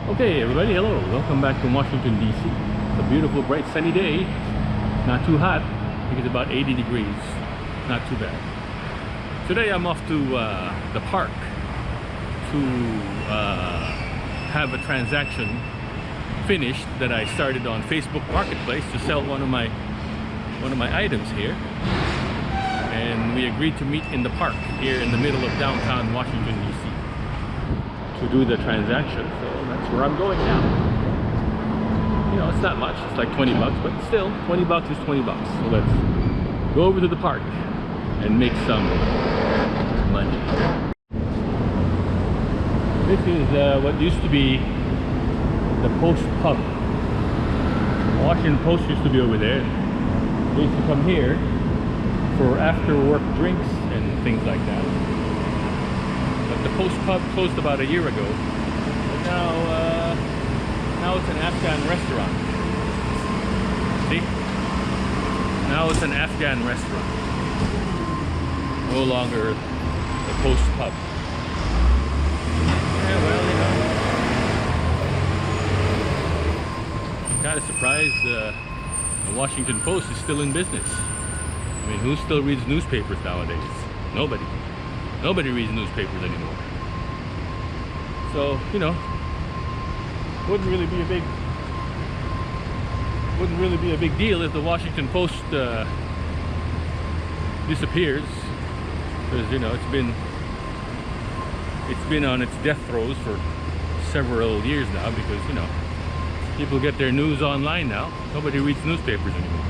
Okay everybody, hello, welcome back to Washington DC. It's a beautiful bright sunny day, not too hot. I think it's about 80 degrees, not too bad. Today I'm off to the park to have a transaction finished that I started on Facebook Marketplace to sell one of my items here, and we agreed to meet in the park here in the middle of downtown Washington DC to do the transaction. So that's where I'm going now. You know, it's not much, it's like 20 bucks, but still 20 bucks is 20 bucks. So let's go over to the park and make some money. This is what used to be the Post Pub. Washington Post used to be over there. They used to come here for after work drinks and things like that. But the Post Pub closed about a year ago. But now it's an Afghan restaurant. See? Now it's an Afghan restaurant. No longer the Post Pub. Yeah, well, you know, kind of surprised the Washington Post is still in business. I mean, who still reads newspapers nowadays? Nobody. Nobody reads newspapers anymore. So, you know, wouldn't really be a big deal if the Washington Post disappears, because you know it's been on its death throes for several years now, because you know people get their news online now. Nobody reads newspapers anymore.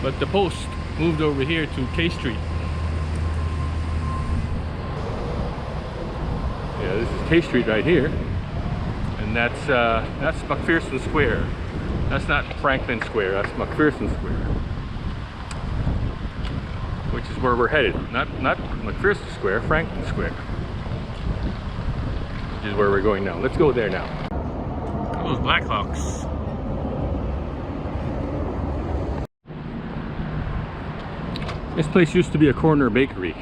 But the Post moved over here to K Street. Yeah, this is K Street right here, and that's McPherson Square. That's not Franklin Square, that's McPherson Square, which is where we're headed. Not McPherson Square, Franklin Square, which is where we're going now. Let's go there now. Those Blackhawks. This place used to be a corner bakery.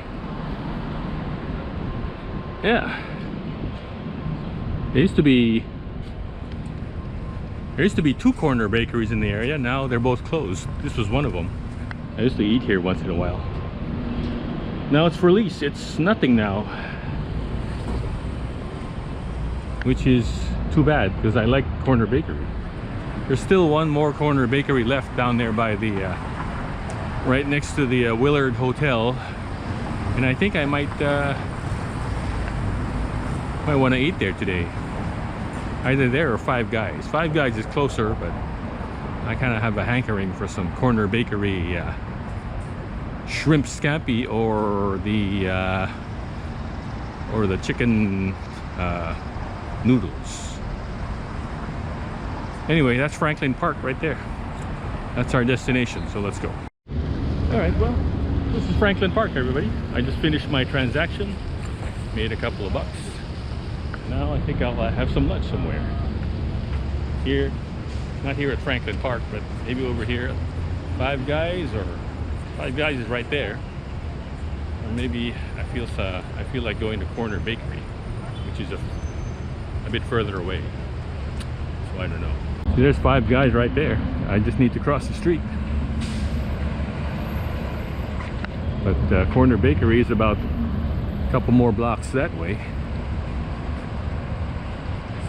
Yeah. There used to be two corner bakeries in the area. Now they're both closed. This was one of them. I used to eat here once in a while. Now it's for lease. It's nothing now, which is too bad because I like corner bakery. There's still one more corner bakery left down there by the right next to the Willard Hotel, and I think I might want to eat there today. Either there or Five Guys. Five Guys is closer, but I kind of have a hankering for some corner bakery shrimp scampi or the chicken noodles. Anyway, that's Franklin Park right there. That's our destination, so let's go. All right, well, this is Franklin Park, everybody. I just finished my transaction, made a couple of bucks. Now I think I'll have some lunch somewhere. Here, not here at Franklin Park, but maybe over here at Five Guys, or Five Guys is right there. Or maybe I feel like going to Corner Bakery, which is a bit further away. So I don't know. See, there's Five Guys right there. I just need to cross the street. But Corner Bakery is about a couple more blocks that way.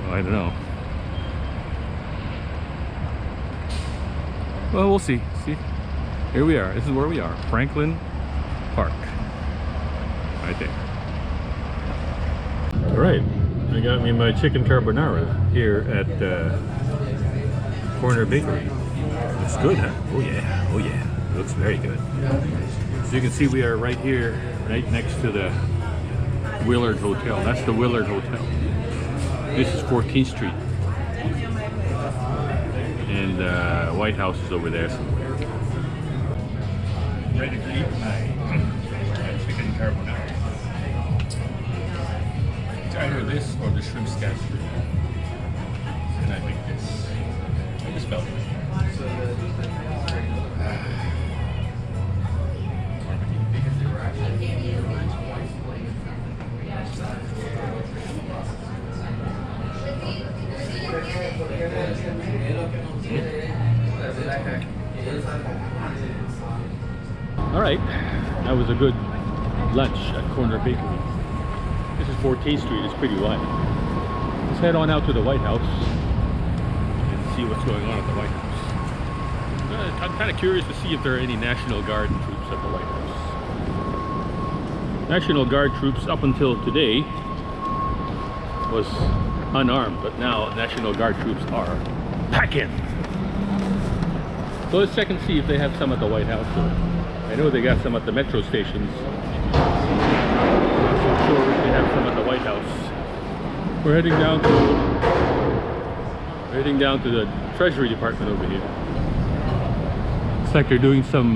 I don't know. Well, we'll see. See, here we are. This is where we are, Franklin Park, right there. All right, I got me my chicken carbonara here at Corner Bakery. Looks good, huh? Oh yeah, oh yeah. It looks very good. So you can see we are right here, right next to the Willard Hotel. That's the Willard Hotel. This is 14th Street, and White House is over there somewhere. Ready to eat my chicken carbonara. It's either this or the shrimp scampi, and I make this. I just felt it. right, that was a good lunch at Corner Bakery. This is 14th Street, it's pretty wide. Let's head on out to the White House and see what's going on at the White House. I'm kind of curious to see if there are any National Guard troops at the White House. National Guard troops up until today was unarmed, but now National Guard troops are packing. So let's check and see if they have some at the White House. I know they got some at the metro stations. I'm not sure if they have some at the White House. We're heading down to the Treasury Department over here. Looks like they're doing some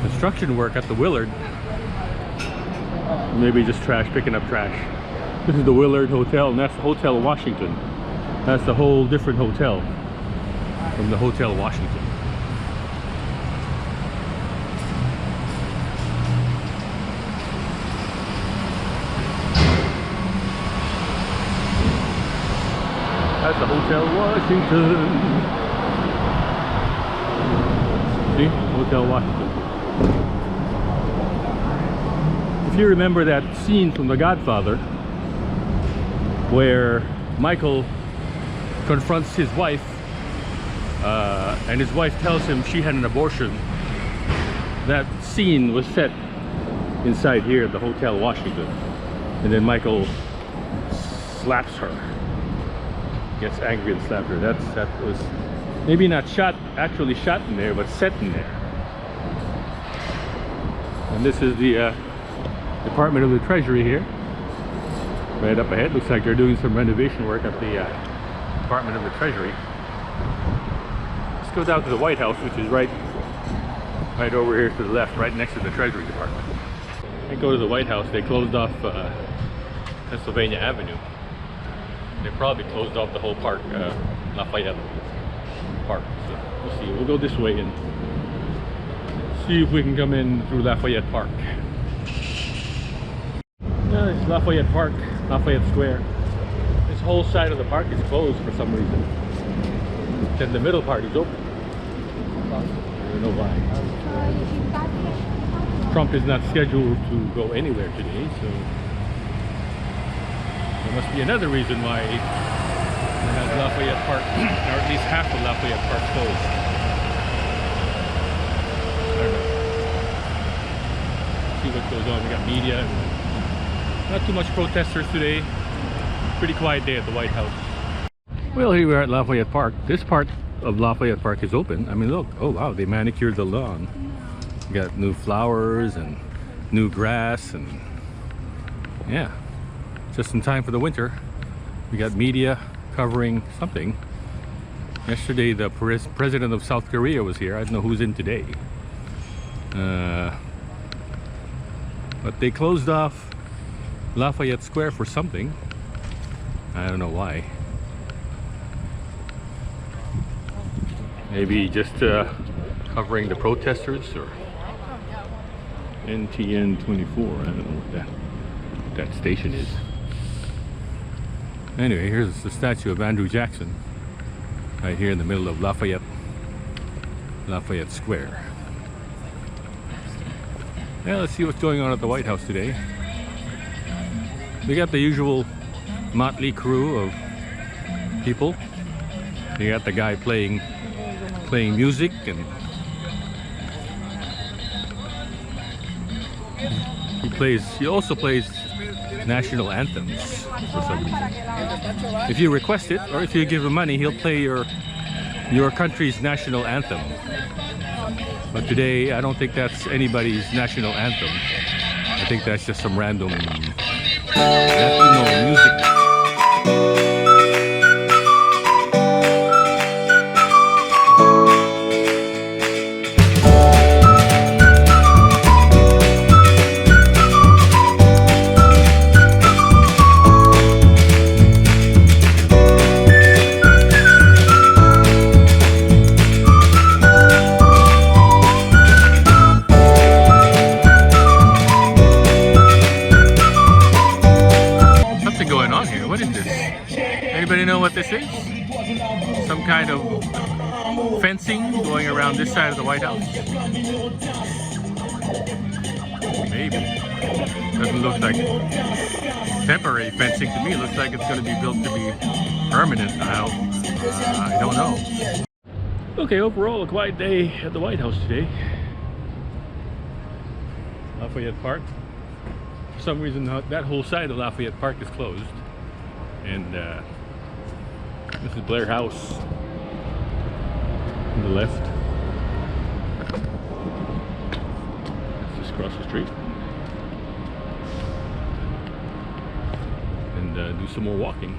construction work at the Willard. Maybe just trash, picking up trash. This is the Willard Hotel, and that's the Hotel Washington. That's a whole different hotel from the Hotel Washington. That's the Hotel Washington. See? Hotel Washington. If you remember that scene from The Godfather where Michael confronts his wife and his wife tells him she had an abortion, that scene was set inside here at the Hotel Washington. And then Michael slaps her. Gets angry and slapped her. That was maybe not actually shot in there, but set in there. And this is the Department of the Treasury here, right up ahead. Looks like they're doing some renovation work at the Department of the Treasury. Let's go down to the White House, which is right over here to the left, right next to the Treasury Department. And go to the White House. They closed off Pennsylvania Avenue. They probably closed off the whole park, Lafayette Park. So we'll see. We'll go this way and see if we can come in through Lafayette Park. Yeah, it's Lafayette Park, Lafayette Square. This whole side of the park is closed for some reason. Then the middle part is open. I don't know why. Trump is not scheduled to go anywhere today, so there must be another reason why it has Lafayette Park, or at least half of Lafayette Park closed. I don't know. See what goes on. We got media. Not too much protesters today. Pretty quiet day at the White House. Well, here we are at Lafayette Park. This part of Lafayette Park is open. I mean, look. Oh wow, they manicured the lawn. We got new flowers and new grass, and yeah, just in time for the winter. We got media covering something. Yesterday the president of South Korea was here. I don't know who's in today. But they closed off Lafayette Square for something. I don't know why. Maybe just covering the protesters, or NTN 24. I don't know what that station is. Anyway, here's the statue of Andrew Jackson right here in the middle of Lafayette Square. Yeah, let's see what's going on at the White House today. We got the usual motley crew of people. You got the guy playing music, and he also plays national anthems for some reason. If you request it, or if you give him money, he'll play your country's national anthem. But today, I don't think that's anybody's national anthem. I think that's just some random Latino music. Anybody know what this is? Some kind of fencing going around this side of the White House. Maybe. Doesn't look like temporary fencing to me. It looks like it's going to be built to be permanent now. I don't know. Okay, overall a quiet day at the White House today. Lafayette Park. For some reason that whole side of Lafayette Park is closed. And this is Blair House on the left. Let's just cross the street and do some more walking.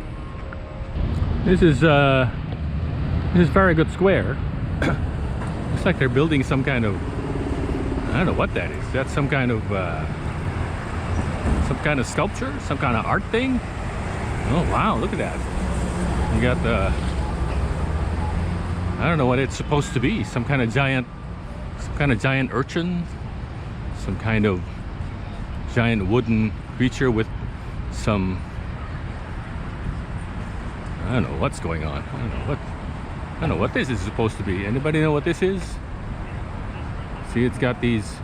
This is Farragut Square. Looks like they're building some kind of, I don't know what that is. That's some kind of sculpture, some kind of art thing. Oh wow, look at that. You got the, I don't know what it's supposed to be. Some kind of giant urchin, some kind of giant wooden creature with some, I don't know what's going on. I don't know what this is supposed to be. Anybody know what this is? See, it's got these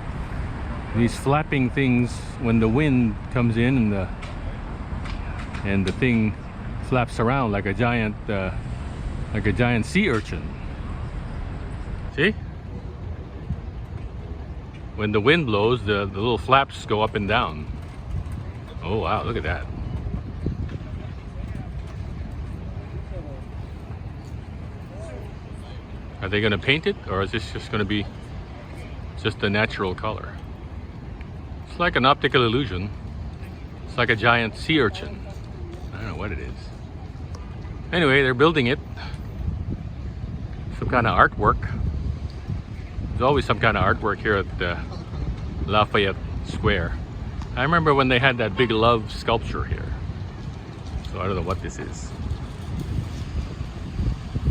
flapping things when the wind comes in, and the thing flaps around like a giant sea urchin. See? When the wind blows, the little flaps go up and down. Oh wow, look at that. Are they going to paint it, or is this just going to be just a natural color? It's like an optical illusion. It's like a giant sea urchin. I don't know what it is. Anyway, they're building it. Some kind of artwork. There's always some kind of artwork here at Lafayette Square. I remember when they had that big love sculpture here. So I don't know what this is.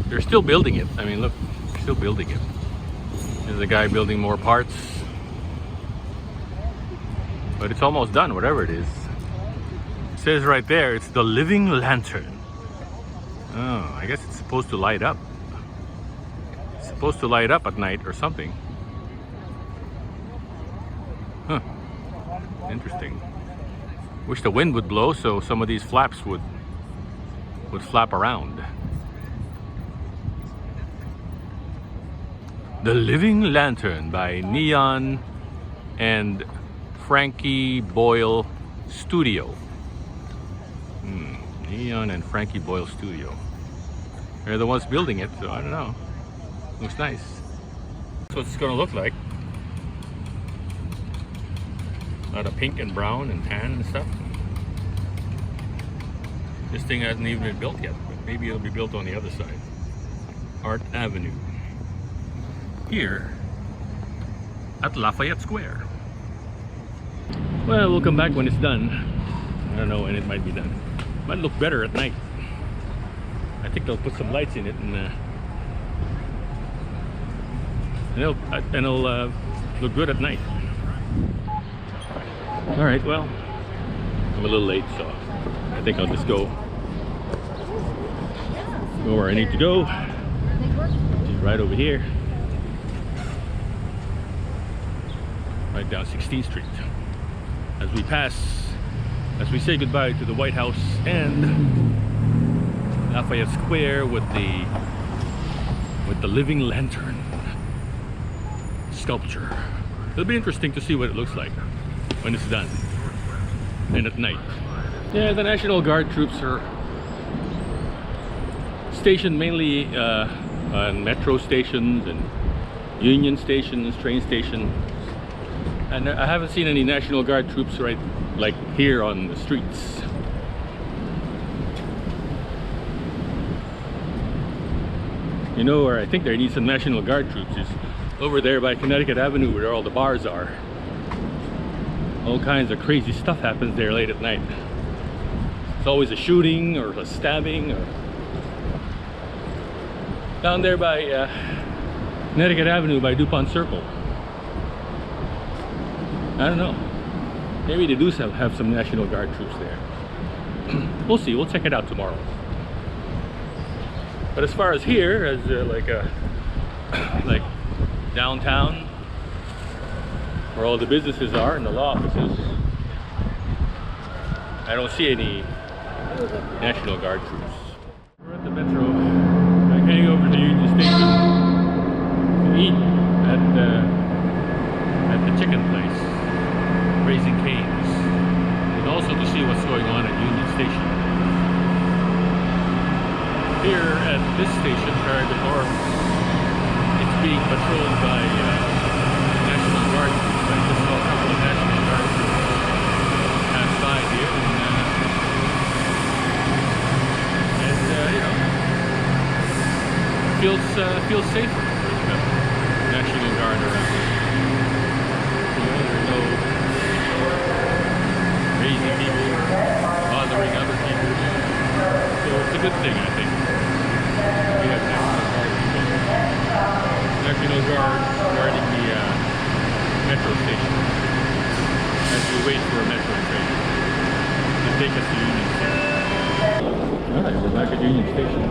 They're still building it. I mean, look, they're still building it. There's a guy building more parts. But it's almost done, whatever it is. It says right there, it's the living lantern. Oh, I guess it's supposed to light up. It's supposed to light up at night or something. Huh. Interesting. Wish the wind would blow so some of these flaps would flap around. The Living Lantern by Neon and Frankie Boyle Studio. Neon and Frankie Boyle Studio. They're the ones building it, so I don't know. Looks nice. That's what it's gonna look like. A lot of pink and brown and tan and stuff. This thing hasn't even been built yet, but maybe it'll be built on the other side. Art Avenue. Here at Lafayette Square. Well, we'll come back when it's done. I don't know when it might be done. Might look better at night. I think they'll put some lights in it, and it'll look good at night. All right, well, I'm a little late, so I think I'll just go where I need to go. Which is right over here. Right down 16th Street. As we say goodbye to the White House and Lafayette Square with the living lantern sculpture. It'll be interesting to see what it looks like when it's done and at night. Yeah, the National Guard troops are stationed mainly on metro stations and Union stations, train stations. And I haven't seen any National Guard troops right like here on the streets. You know where I think they need some National Guard troops is over there by Connecticut Avenue where all the bars are. All kinds of crazy stuff happens there late at night. It's always a shooting or a stabbing or down there by Connecticut Avenue by DuPont Circle. I don't know. Maybe they do have some National Guard troops there. We'll see. We'll check it out tomorrow. But as far as here, as like downtown where all the businesses are and the law offices. I don't see any National Guard troops. We're at the metro. I'm heading over to Union Station to eat at the chicken place, Raising Cane's, and also to see what's going on at Union Station. Here at this station, Carrigan North, it's being patrolled by National Guard troops. I just saw a couple of National Guard troops pass by here, and you know, feels safer with the National Guard around. You know, there's no crazy people bothering other people, so it's a good thing, I think. We have National Guard guarding the metro station as we wait for a metro train to take us to Union Station. Alright, we're back at Union Station.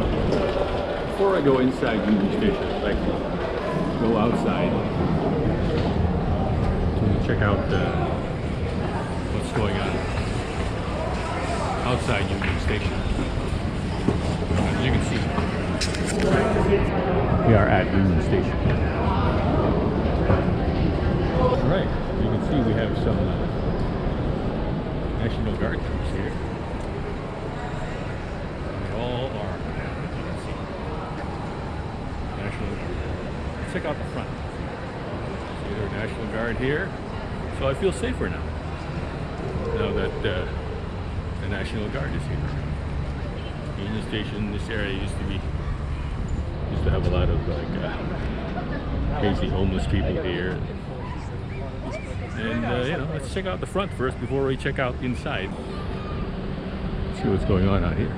Before I go inside Union Station, I'd like to go outside to check out what's going on outside Union Station. As you can see, we are at Union Station. Alright, you can see we have some National Guard troops here. They're all armed, as you can see. National Guard. Let's check out the front. See, there's National Guard here. So I feel safer now. Now that the National Guard is here. Union Station, this area used to have a lot of like crazy homeless people here. And you know, let's check out the front first before we check out inside. See what's going on out here.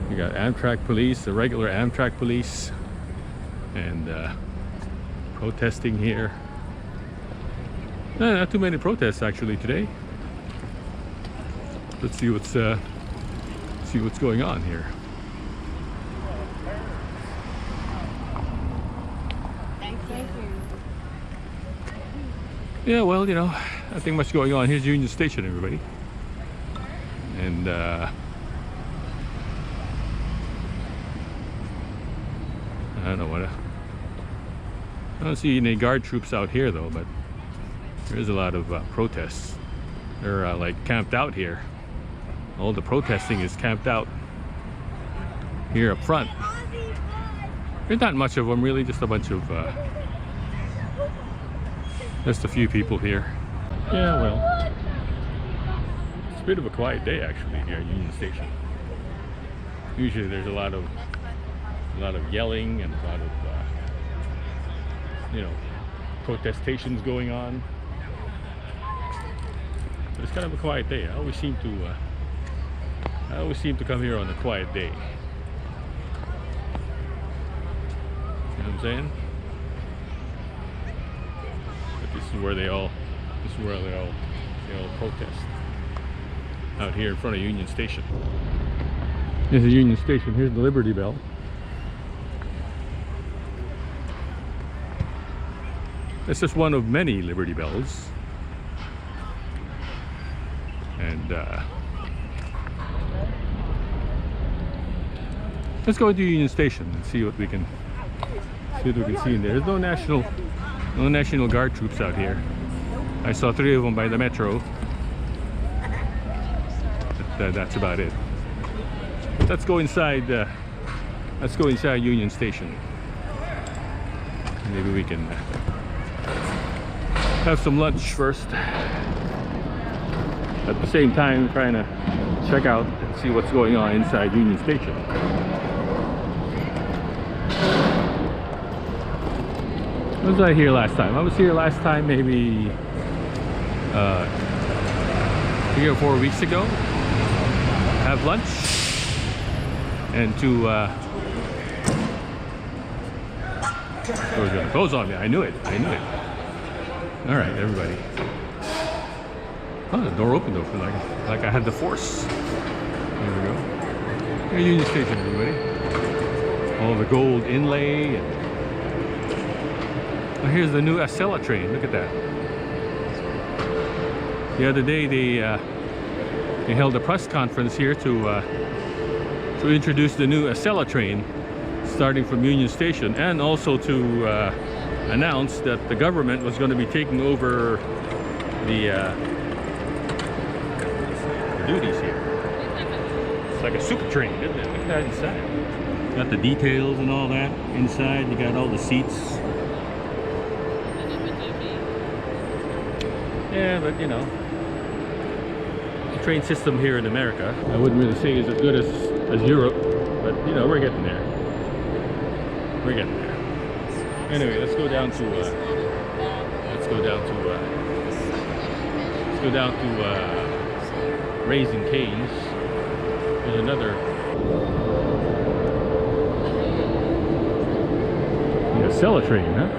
We got Amtrak police, the regular Amtrak police, and protesting here. No, not too many protests actually today. Let's see what's going on here. Thank you. Yeah, well, you know, nothing much going on. Here's Union Station, everybody. And I don't know what. I don't see any guard troops out here though, but there's a lot of protests. They're like camped out here. All the protesting is camped out here up front. There's not much of them really, just a bunch of just a few people here. Yeah, well, it's a bit of a quiet day actually here at Union Station. Usually there's a lot of yelling and a lot of you know, protestations going on. But it's kind of a quiet day. I always seem to come here on a quiet day. You know what I'm saying? But this is where they all protest. Out here in front of Union Station. This is Union Station. Here's the Liberty Bell. It's just one of many Liberty Bells. And let's go to Union Station and see what we can see in there. There's no National Guard troops out here. I saw 3 of them by the metro. But, that's about it. Let's go inside. Let's go inside Union Station. Maybe we can have some lunch first. At the same time, trying to check out and see what's going on inside Union Station. Was I here last time? I was here last time maybe 3 or 4 weeks ago. Have lunch and to door's gonna close on me. I knew it. All right, everybody. Oh, the door opened though, like I had the force. There we go. Here's Union Station, everybody. All the gold inlay. And oh, here's the new Acela train. Look at that. The other day they held a press conference here to introduce the new Acela train starting from Union Station, and also to announce that the government was going to be taking over the duties here. It's like a super train, isn't it? Look at that inside. Got the details and all that inside. You got all the seats. Yeah, but you know, the train system here in America, I wouldn't really say is as good as Europe, but you know, we're getting there. We're getting there. Anyway, let's go down to Raising Cane's. There's another Acela train, huh?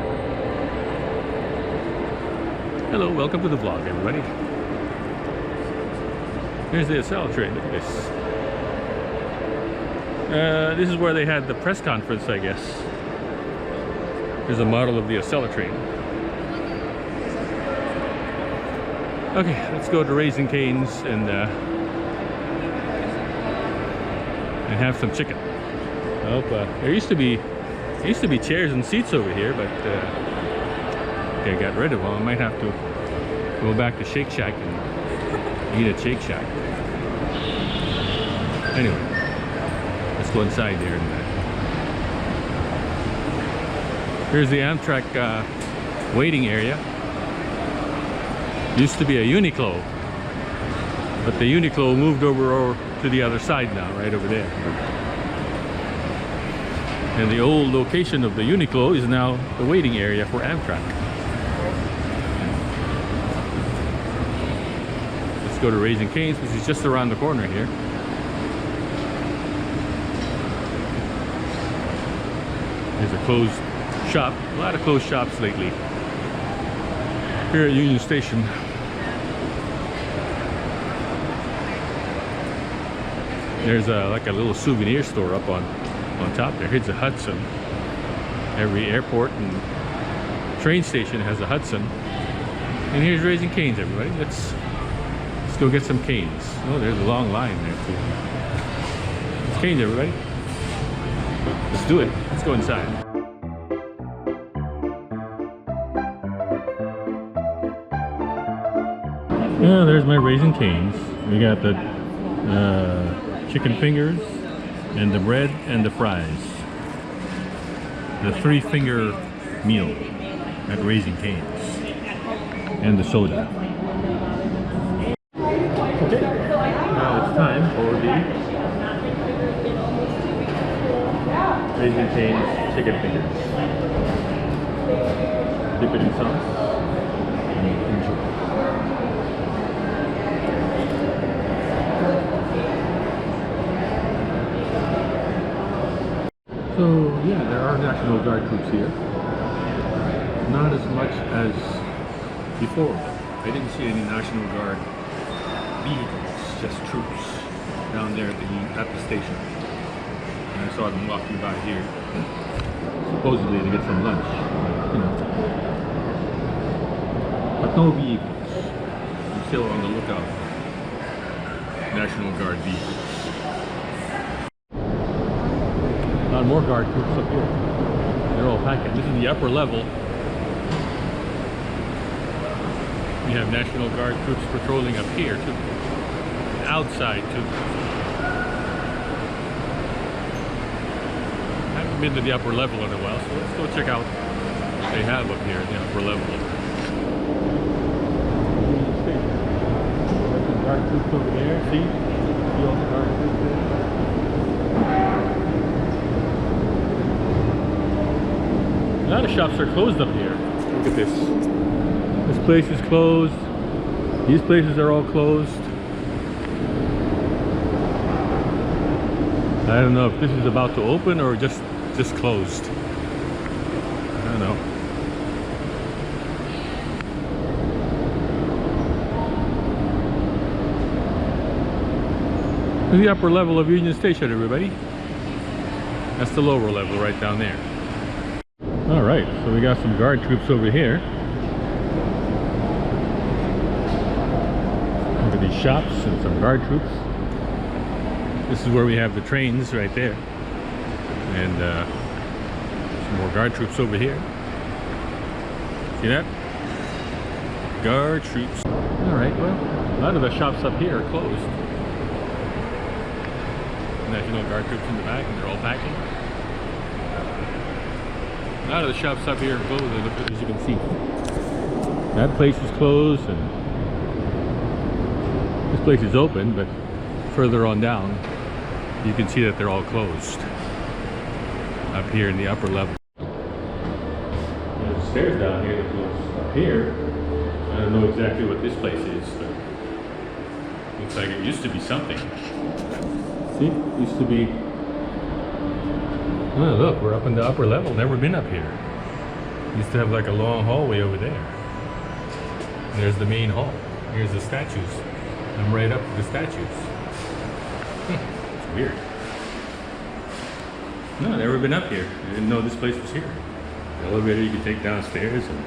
Hello, welcome to the vlog, everybody. Here's the Acela train. Look at this. This is where they had the press conference, I guess. Here's a model of the Acela train. Okay, let's go to Raising Cane's and have some chicken. I hope there used to be chairs and seats over here, but I got rid of them. I might have to go back to Shake Shack and eat at Shake Shack. Anyway, let's go inside there. And, here's the Amtrak waiting area. Used to be a Uniqlo, but the Uniqlo moved over to the other side now, right over there. And the old location of the Uniqlo is now the waiting area for Amtrak. Let's go to Raising Cane's, which is just around the corner here. There's a closed shop. A lot of closed shops lately here at Union Station. There's like a little souvenir store up on top there. Here's a Hudson. Every airport and train station has a Hudson. And here's Raising Cane's, everybody. Let's go get some canes. Oh, there's a long line there too. It's canes, everybody. Let's do it. Let's go inside. Yeah, there's my Raising Cane's. We got the chicken fingers and the bread and the fries. The 3-finger meal at Raising Cane's. And the soda. Okay, now it's time for the Raising Cane's chicken fingers. Dip it in sauce and enjoy. So yeah, there are National Guard troops here. Not as much as before. I didn't see any National Guard vehicles, just troops down there at the station. And I saw them walking by here, supposedly to get some lunch, you know. But no vehicles. I'm still on the lookout for National Guard vehicles. More guard troops up here. They're all packing. This is the upper level. We have National Guard troops patrolling up here too. Outside too. I haven't been to the upper level in a while, so let's go check out what they have up here in the upper level. There's some guard troops over there. See all the guard troops there. A lot of shops are closed up here. Look at this. This place is closed. These places are all closed. I don't know if this is about to open or just closed. I don't know. This is the upper level of Union Station, everybody. That's the lower level right down there. Alright, so we got some guard troops over here. Look at these shops and some guard troops. This is where we have the trains right there. And some more guard troops over here. See that? Guard troops. Alright, well, a lot of the shops up here are closed. National Guard troops in the back, and they're all packing. A lot of the shops up here are closed, as you can see. That place is closed, and this place is open, but further on down, you can see that they're all closed. Up here in the upper level. There's stairs down here that goes up here. I don't know exactly what this place is, but looks like it used to be something. See, it used to be. Oh, look, we're up in the upper level. Never been up here. Used to have like a long hallway over there. And there's the main hall. Here's the statues. I'm right up to the statues. It's weird. No, never been up here. I didn't know this place was here. The elevator you can take downstairs and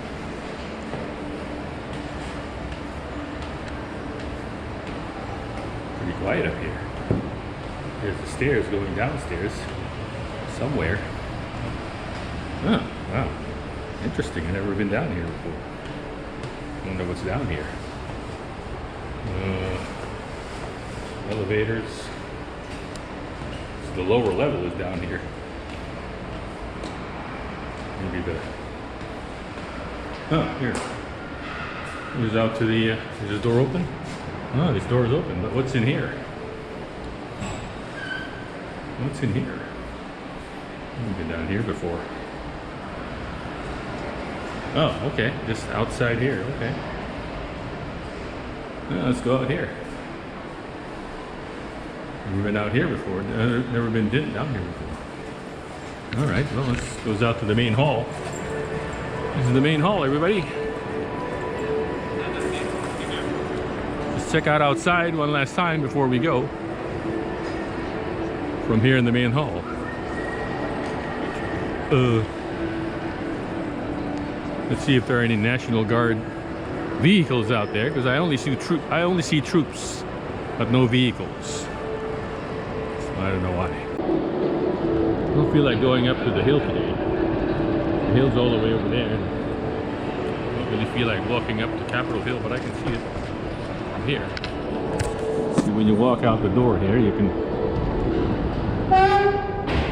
pretty quiet up here. There's the stairs going downstairs somewhere. Oh, wow. Interesting. I've never been down here before. I wonder what's down here. Elevators. So the lower level is down here. Maybe the... Oh, here. Here's out to the... is this door open? Oh, this door is open. But what's in here? What's in here? I've been down here before. Oh, okay. Just outside here. Okay. Let's go out here. Never been out here before. Never been down here before. All right. Well, let's goes out to the main hall. This is the main hall, everybody. Let's check out outside one last time before we go. From here in the main hall. Let's see if there are any National Guard vehicles out there, because I only see troops, but no vehicles. So I don't know why. I don't feel like going up to the hill today. The hill's all the way over there. I don't really feel like walking up to Capitol Hill, but I can see it from here. See, when you walk out the door here, you can.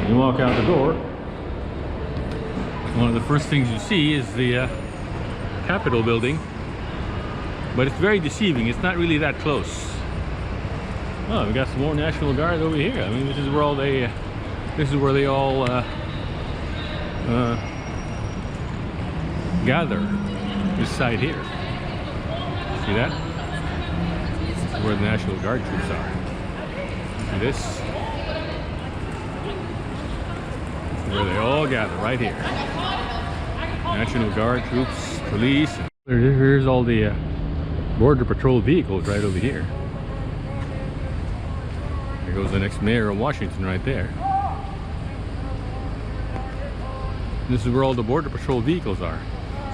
You walk out the door, one of the first things you see is the Capitol building, but it's very deceiving. It's not really that close. Oh, we got some more National Guard over here. I mean, this is where all they gather. This side here. See that? This is where the National Guard troops are. See this? Where they all gather, right here. National Guard troops, police. Here's all the Border Patrol vehicles right over here. There goes the next mayor of Washington right there. This is where all the Border Patrol vehicles are.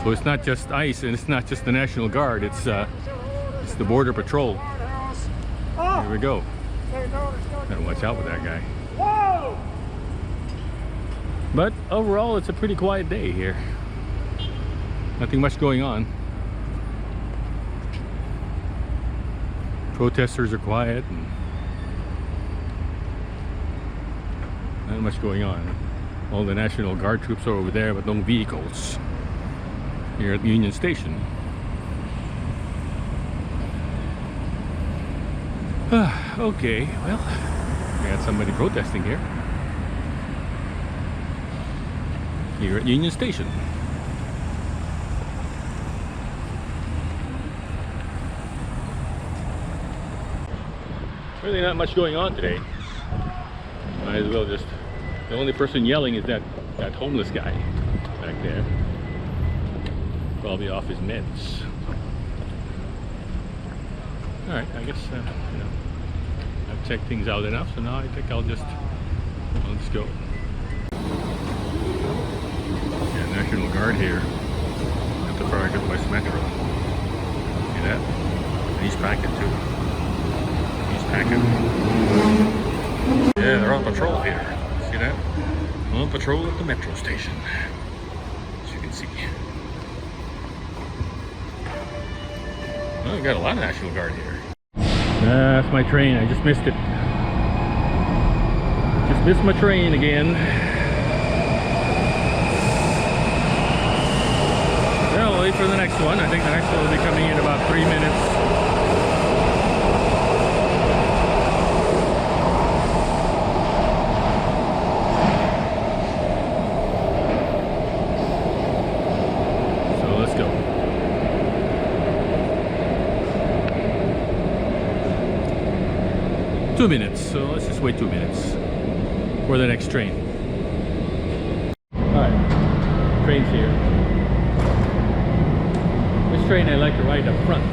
So it's not just ICE and it's not just the National Guard, it's the Border Patrol. Here we go. Gotta watch out with that guy. But overall, it's a pretty quiet day here. Nothing much going on. Protesters are quiet and not much going on. All the National Guard troops are over there, but no vehicles here at Union Station. Okay, well, we got somebody protesting here. Here at Union Station. Really not much going on today. Might as well just... The only person yelling is that homeless guy back there. Probably off his meds. Alright, I guess, you know, I've checked things out enough, so now I think I'll just go. Yeah, National Guard here at the Farragut West Metro. See that? And he's packing too. packing. Yeah, they're on patrol here. See that? On patrol at the metro station. As you can see. Oh, we got a lot of National Guard here. That's my train. I just missed it. Just missed my train again. Yeah, I'll wait for the next one. I think the next one will be coming in about 3 minutes. So let's go. Two minutes, so let's just wait 2 minutes for the next train. Alright, train's here. This train I like to ride up front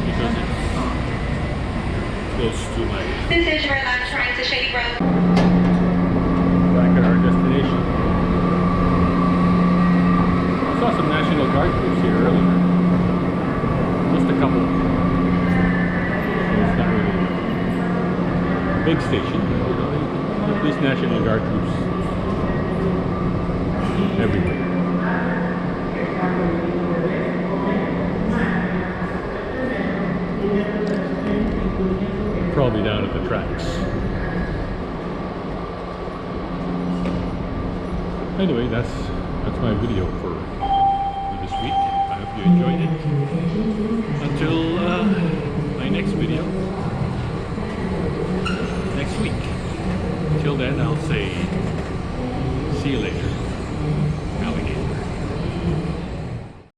because it's close to my... This is your last train to Shady Grove. Back at our destination. I saw some National Guard troops here earlier. Just a couple. It's not really a big station, but you know, at least National Guard troops everywhere. Probably down at the tracks. Anyway, that's my video for this week. I hope you enjoyed it. Until my next video next week. Till then, I'll say see you later.